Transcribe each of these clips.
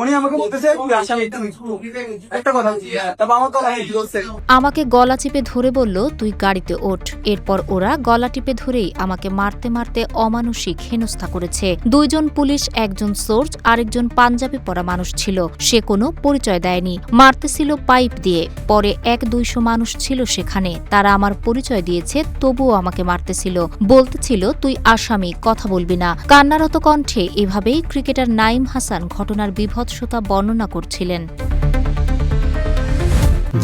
উনি আমাকে বলতেছে তুই আসামি একটা কথা, তারপর আমার গলা বলছে। আমাকে গলা চিপে ধরে বলল, তুই গাড়িতে ওঠ। এরপর ওরা গলা টিপে ধরেই আমাকে মারতে মারতে অমানসিক হেনস্থা করেছে। দুইজন পুলিশ, একজন সোর্স, আরেকজন পাঞ্জাবি পরা মানুষ ছিল। সে কোনো পরিচয় দেয়নি, মারতেছিল পাইপ দিয়ে। পরে 100-200 মানুষ ছিল সেখানে, তারা আমার পরিচয় দিয়েছে, তবুও আমাকে মারতেছিল। বলতেছিল তুই আসামি, কথা বলবি না। কান্নারত কণ্ঠে এভাবেই ক্রিকেটার নাঈম হাসান ঘটনার বিভৎসতা বর্ণনা করছিলেন।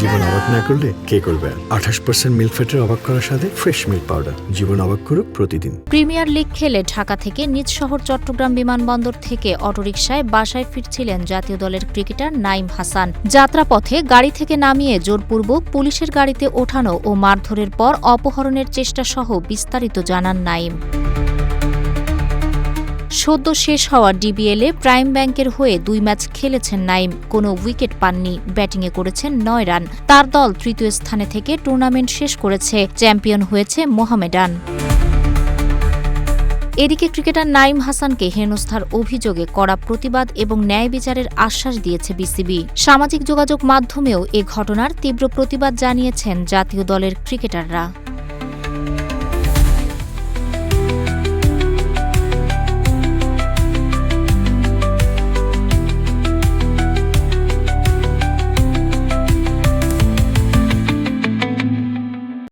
জীবন অবাক না করলে কে করবে? 28% মিল্ক ফ্যাটের অবাক করার সাথে ফ্রেশ মিল্ক পাউডার। জীবন অবাক করুক প্রতিদিন। প্রিমিয়ার লিগ খেলে ঢাকা থেকে নিজ শহর চট্টগ্রাম বিমানবন্দর থেকে অটোরিকশায় বাসায় ফিরছিলেন জাতীয় দলের ক্রিকেটার নাঈম হাসান। যাত্রাপথে গাড়ি থেকে নামিয়ে জোরপূর্বক পুলিশের গাড়িতে ওঠানো ও মারধরের পর অপহরণের চেষ্টা সহ বিস্তারিত জানান নাঈম। সদ্য শেষ হওয়া ডিবিএলে প্রাইম ব্যাংকের হয়ে 2 ম্যাচ খেলেছেন নাঈম, কোনো উইকেট পাননি, ব্যাটিংয়ে করেছেন 9 রান। তার দল তৃতীয় স্থানে থেকে টুর্নামেন্ট শেষ করেছে, চ্যাম্পিয়ন হয়েছে মোহামেডান। এদিকে ক্রিকেটার নাঈম হাসানকে হেনস্থার অভিযোগে কড়া প্রতিবাদ এবং ন্যায় বিচারের আশ্বাস দিয়েছে বিসিবি। সামাজিক যোগাযোগ মাধ্যমেও এ ঘটনার তীব্র প্রতিবাদ জানিয়েছেন জাতীয় দলের ক্রিকেটাররা।